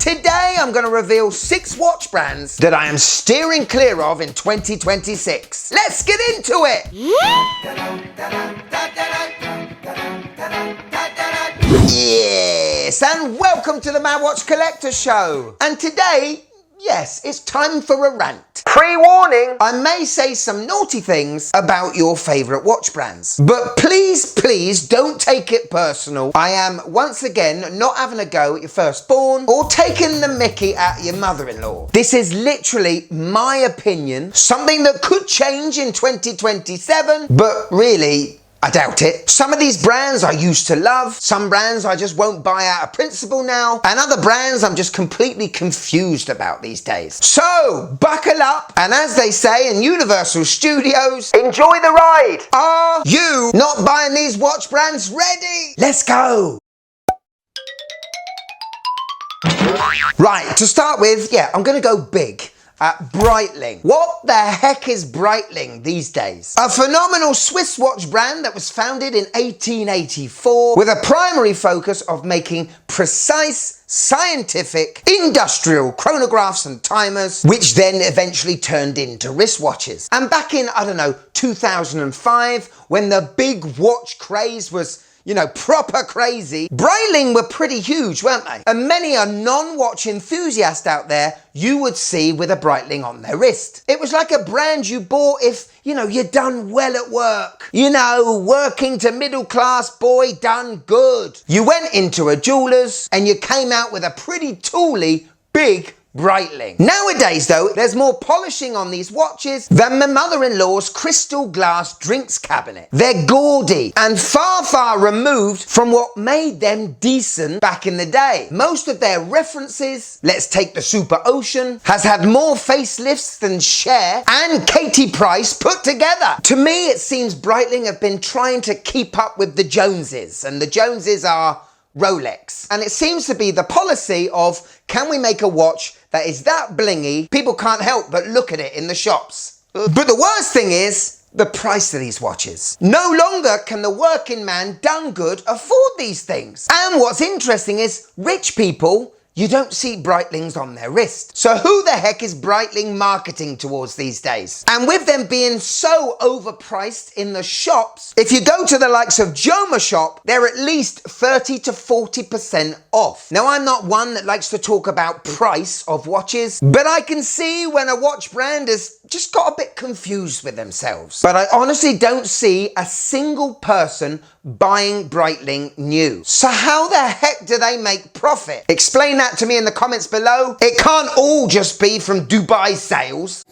Today I'm going to reveal 6 watch brands that I am steering clear of in 2026. Let's get into it! Yes, and welcome to the Mad Watch Collector Show. And today, yes, it's time for a rant. Pre-warning, I may say some naughty things about your favourite watch brands. But please don't take it personal. I am, once again, not having a go at your firstborn or taking the mickey at your mother-in-law. This is literally my opinion, something that could change in 2027, but really, I doubt it. Some of these brands I used to love, some brands I just won't buy out of principle now, and other brands I'm just completely confused about these days. So, buckle up, and as they say in Universal Studios, enjoy the ride! Are you not buying these watch brands ready? Let's go! Right, to start with, I'm gonna go big. Breitling. What the heck is Breitling these days? A phenomenal Swiss watch brand that was founded in 1884 with a primary focus of making precise, scientific, industrial chronographs and timers, which then eventually turned into wristwatches. And back in, 2005, when the big watch craze was proper crazy, Breitling were pretty huge, weren't they? And many a non-watch enthusiast out there you would see with a Breitling on their wrist. It was like a brand you bought if, you're done well at work. Working to middle class boy done good. You went into a jeweler's and you came out with a pretty tooly, big Breitling. Nowadays though, there's more polishing on these watches than my mother-in-law's crystal glass drinks cabinet. They're gaudy and far removed from what made them decent back in the day. Most of their references, let's take the Super Ocean, has had more facelifts than Cher and Katie Price put together. To me, it seems Breitling have been trying to keep up with the Joneses, and the Joneses are Rolex. And it seems to be the policy of, can we make a watch that is that blingy, people can't help but look at it in the shops. But the worst thing is the price of these watches. No longer can the working man done good afford these things. And what's interesting is rich people, you don't see Breitlings on their wrist. So who the heck is Breitling marketing towards these days? And with them being so overpriced in the shops, if you go to the likes of Joma Shop, they're at least 30 to 40% off. Now, I'm not one that likes to talk about price of watches, but I can see when a watch brand has just got a bit confused with themselves. But I honestly don't see a single person buying Breitling new. So how the heck do they make profit? Explain that to me in the comments below. It can't all just be from Dubai sales.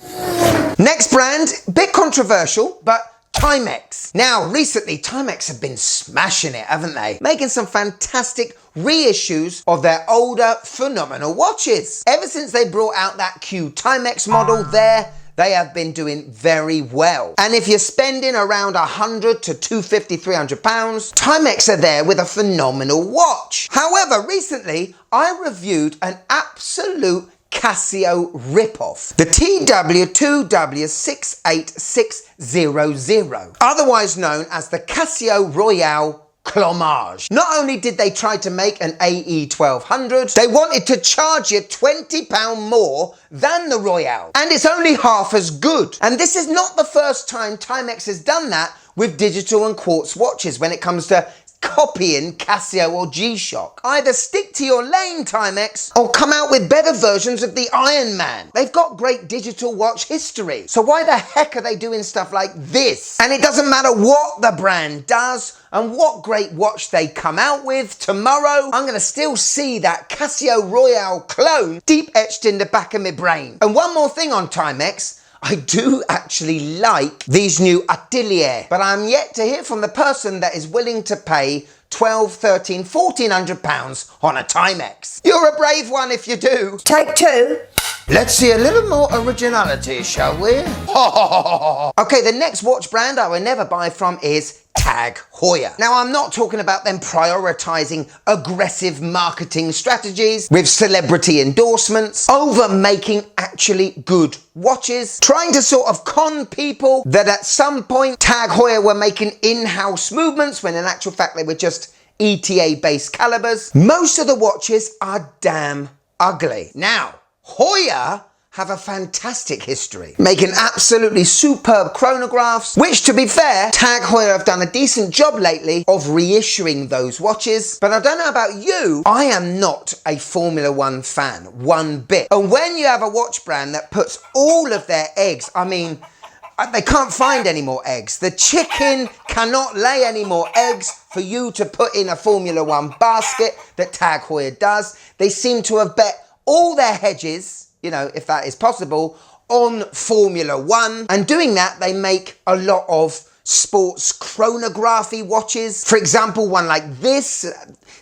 Next brand, bit controversial, but Timex. Now, recently, Timex have been smashing it, haven't they? Making some fantastic reissues of their older, phenomenal watches. Ever since they brought out that Q Timex model they have been doing very well. And if you're spending around 100 to 250, 300 pounds, Timex are there with a phenomenal watch. However, recently, I reviewed an absolute Casio ripoff, the TW2W68600, otherwise known as the Casio Royale Clomage. Not only did they try to make an AE1200, they wanted to charge you £20 more than the Royale. And it's only half as good. And this is not the first time Timex has done that with digital and quartz watches when it comes to copying Casio or G-Shock. Either stick to your lane, Timex, or come out with better versions of the Iron Man. They've got great digital watch history. So why the heck are they doing stuff like this? And it doesn't matter what the brand does and what great watch they come out with, tomorrow I'm gonna still see that Casio Royale clone deep etched in the back of my brain. And one more thing on Timex, I do actually like these new Atelier, but I'm yet to hear from the person that is willing to pay 12, 13, 1400 pounds on a Timex. You're a brave one if you do. Take two. Let's see a little more originality, shall we? Okay, the next watch brand I will never buy from is Tag Heuer. Now, I'm not talking about them prioritizing aggressive marketing strategies with celebrity endorsements over making actually good watches, trying to sort of con people that at some point Tag Heuer were making in-house movements when in actual fact they were just ETA-based calibers. Most of the watches are damn ugly. Now, Heuer have a fantastic history, making absolutely superb chronographs, which, to be fair, Tag Heuer have done a decent job lately of reissuing those watches. But I don't know about you, I am not a Formula One fan, one bit. And when you have a watch brand that puts all of their eggs, I mean, they can't find any more eggs. The chicken cannot lay any more eggs for you to put in a Formula One basket that Tag Heuer does. They seem to have bet all their hedges, you know, if that is possible, on Formula One. And doing that, they make a lot of sports chronography watches. For example, one like this.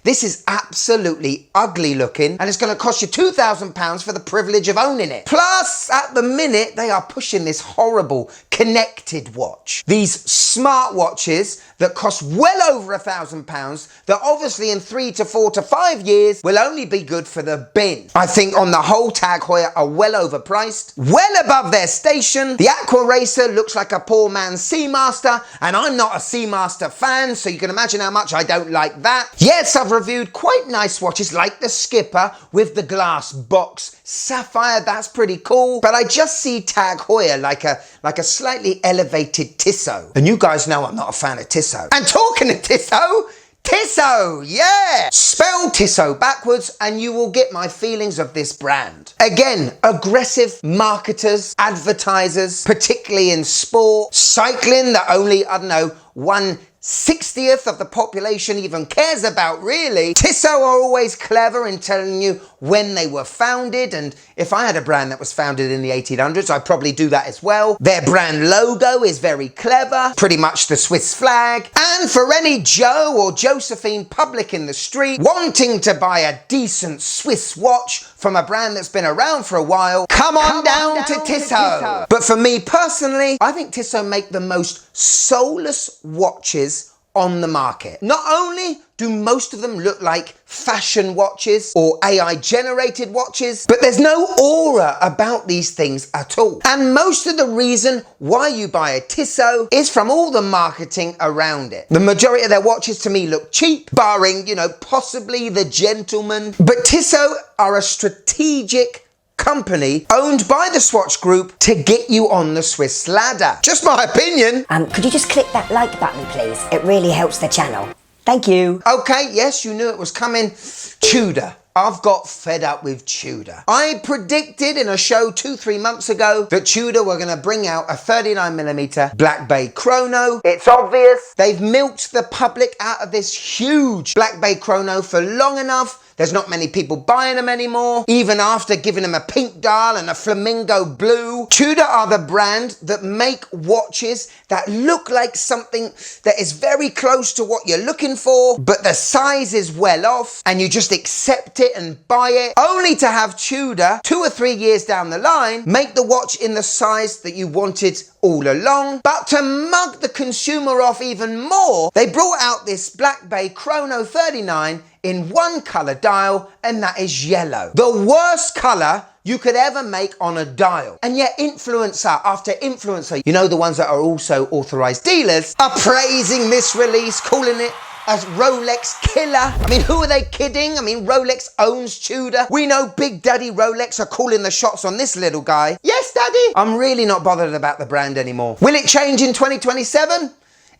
This is absolutely ugly looking, and it's going to cost you £2,000 for the privilege of owning it. Plus, at the minute, they are pushing this horrible connected watch. These smart watches that cost well over £1,000 that obviously in 3 to 4 to 5 years will only be good for the bin. I think on the whole, Tag Heuer are well overpriced, well above their station. The Aqua Racer looks like a poor man's Seamaster, and I'm not a Seamaster fan, so you can imagine how much I don't like that. Yes, I've reviewed quite nice watches like the Skipper with the glass box. Sapphire, that's pretty cool. But I just see Tag Heuer like a slightly elevated Tissot. And you guys know I'm not a fan of Tissot. And talking of Tissot, Tissot, yeah! Spell Tissot backwards and you will get my feelings of this brand. Again, aggressive marketers, advertisers, particularly in sport, cycling that only, I don't know, 1/60th of the population even cares about, really. Tissot are always clever in telling you when they were founded, and if I had a brand that was founded in the 1800s, I'd probably do that as well. Their brand logo is very clever, pretty much the Swiss flag. And for any Joe or Josephine public in the street wanting to buy a decent Swiss watch from a brand that's been around for a while, come on down to Tissot. But for me personally, I think Tissot make the most soulless watches on the market. Not only do most of them look like fashion watches or AI generated watches, but there's no aura about these things at all. And most of the reason why you buy a Tissot is from all the marketing around it. The majority of their watches to me look cheap, barring, you know, possibly the Gentleman. But Tissot are a strategic company owned by the Swatch Group to get you on the Swiss ladder. Just my opinion. Could you just click that like button, please? It really helps the channel. Thank you. Okay, yes, you knew it was coming. Tudor. I've got fed up with Tudor. I predicted in a show 2-3 months ago that Tudor were going to bring out a 39mm Black Bay Chrono. It's obvious. They've milked the public out of this huge Black Bay Chrono for long enough. There's not many people buying them anymore, even after giving them a pink dial and a flamingo blue. Tudor are the brand that make watches that look like something that is very close to what you're looking for, but the size is well off, and you just accept it and buy it, only to have Tudor 2 or 3 years down the line make the watch in the size that you wanted all along. But to mug the consumer off even more, they brought out this Black Bay Chrono 39 in one colour dial, and that is yellow. The worst colour you could ever make on a dial. And yet influencer after influencer, you know, the ones that are also authorised dealers, are praising this release, calling it as Rolex killer. I mean, who are they kidding? I mean, Rolex owns Tudor. We know Big Daddy Rolex are calling the shots on this little guy. Yes, Daddy? I'm really not bothered about the brand anymore. Will it change in 2027?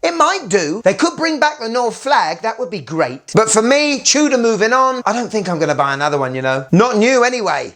It might do. They could bring back the North flag. That would be great. But for me, Tudor moving on, I don't think I'm going to buy another one, you know. Not new anyway.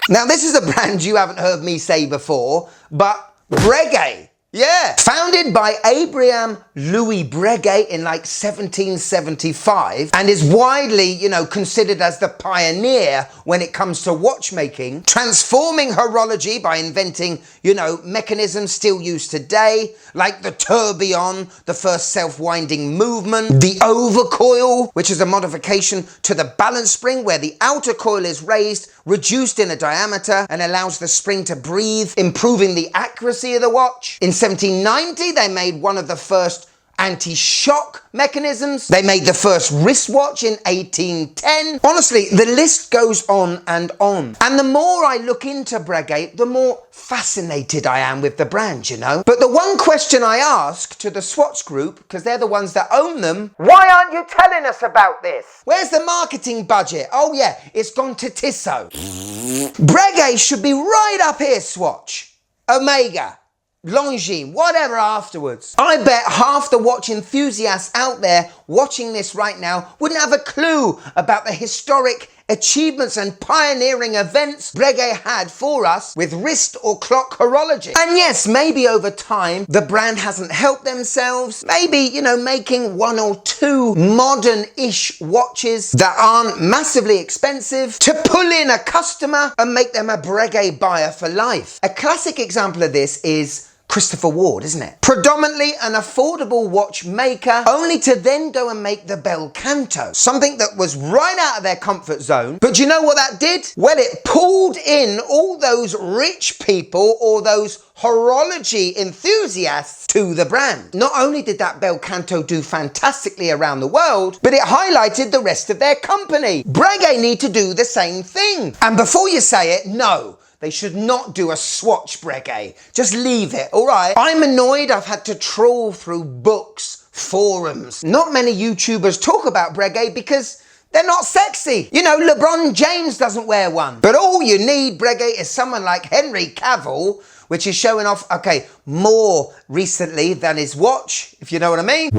Now, this is a brand you haven't heard me say before, but Breguet. Yeah, founded by Abraham Louis Breguet in like 1775 and is widely, you know, considered as the pioneer when it comes to watchmaking, transforming horology by inventing, you know, mechanisms still used today, like the tourbillon, the first self-winding movement, the overcoil, which is a modification to the balance spring where the outer coil is raised, reduced in a diameter, and allows the spring to breathe, improving the accuracy of the watch. In 1790, they made one of the first anti-shock mechanisms. They made the first wristwatch in 1810. Honestly, the list goes on and on. And the more I look into Breguet, the more fascinated I am with the brand, you know. But the one question I ask to the Swatch Group, because they're the ones that own them, why aren't you telling us about this? Where's the marketing budget? Oh yeah, it's gone to Tissot. Breguet should be right up here, Swatch. Omega. Longines, whatever afterwards. I bet half the watch enthusiasts out there watching this right now wouldn't have a clue about the historic achievements and pioneering events Breguet had for us with wrist or clock horology. And yes, maybe over time, the brand hasn't helped themselves. Maybe, you know, making one or two modern-ish watches that aren't massively expensive to pull in a customer and make them a Breguet buyer for life. A classic example of this is Christopher Ward, isn't it? Predominantly an affordable watchmaker, only to then go and make the Bel Canto, something that was right out of their comfort zone. But do you know what that did? Well, it pulled in all those rich people or those horology enthusiasts to the brand. Not only did that Bel Canto do fantastically around the world, but it highlighted the rest of their company. Breguet need to do the same thing. And before you say it, no. They should not do a Swatch Breguet. Just leave it, all right? I'm annoyed I've had to trawl through books, forums. Not many YouTubers talk about Breguet because they're not sexy. You know, LeBron James doesn't wear one. But all you need, Breguet, is someone like Henry Cavill, which is showing off, okay, more recently than his watch, if you know what I mean.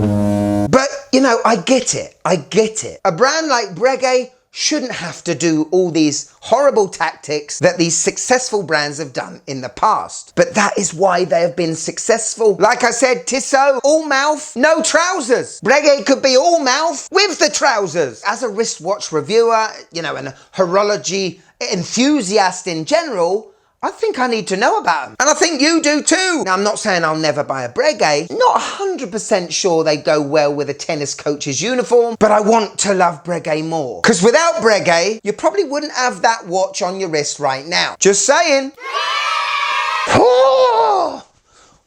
But, you know, I get it. I get it. A brand like Breguet shouldn't have to do all these horrible tactics that these successful brands have done in the past. But that is why they have been successful. Like I said, Tissot, all mouth, no trousers. Breguet could be all mouth with the trousers. As a wristwatch reviewer, you know, and a horology enthusiast in general, I think I need to know about them. And I think you do too. Now, I'm not saying I'll never buy a Breguet. Not 100% sure they go well with a tennis coach's uniform, but I want to love Breguet more. Because without Breguet, you probably wouldn't have that watch on your wrist right now. Just saying. Oh,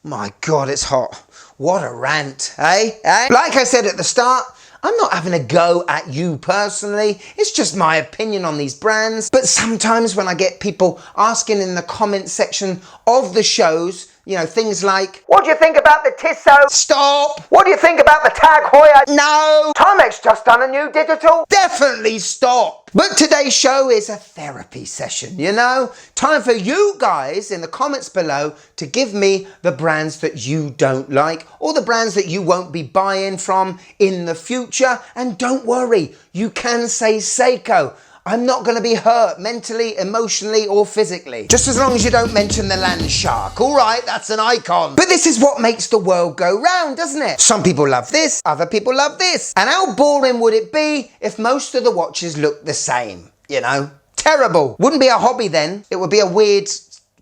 my God, it's hot. What a rant, eh? Like I said at the start, I'm not having a go at you personally. It's just my opinion on these brands. But sometimes when I get people asking in the comment section of the shows, you know, things like, what do you think about the Tissot? Stop! What do you think about the Tag Heuer? No! Timex just done a new digital? Definitely stop! But today's show is a therapy session, you know? Time for you guys in the comments below to give me the brands that you don't like or the brands that you won't be buying from in the future. And don't worry, you can say Seiko. I'm not going to be hurt mentally, emotionally, or physically. Just as long as you don't mention the land shark. All right, that's an icon. But this is what makes the world go round, doesn't it? Some people love this, other people love this. And how boring would it be if most of the watches looked the same? You know? Terrible. Wouldn't be a hobby then. It would be a weird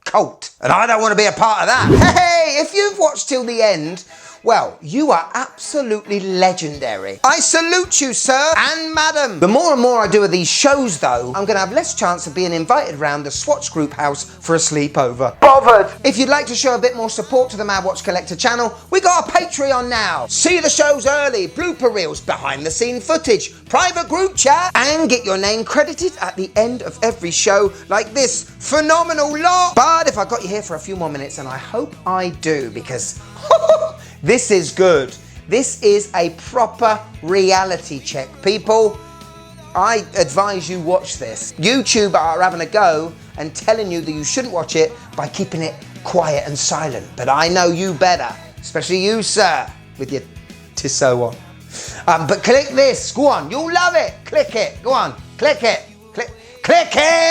cult. And I don't want to be a part of that. Hey, if you've watched till the end, well, you are absolutely legendary. I salute you, sir and madam. The more and more I do of these shows, though, I'm going to have less chance of being invited round the Swatch Group house for a sleepover. Bothered. If you'd like to show a bit more support to the Mad Watch Collector channel, we got a Patreon now. See the shows early, blooper reels, behind the scene footage, private group chat, and get your name credited at the end of every show like this phenomenal lot. But if I got you here for a few more minutes, and I hope I do, because this is good. This is a proper reality check, people. I advise you watch this. YouTube are having a go and telling you that you shouldn't watch it by keeping it quiet and silent. But I know you better, especially you, sir, with your Tissot on. But click this. Go on. You'll love it. Click it. Go on. Click it. Click it.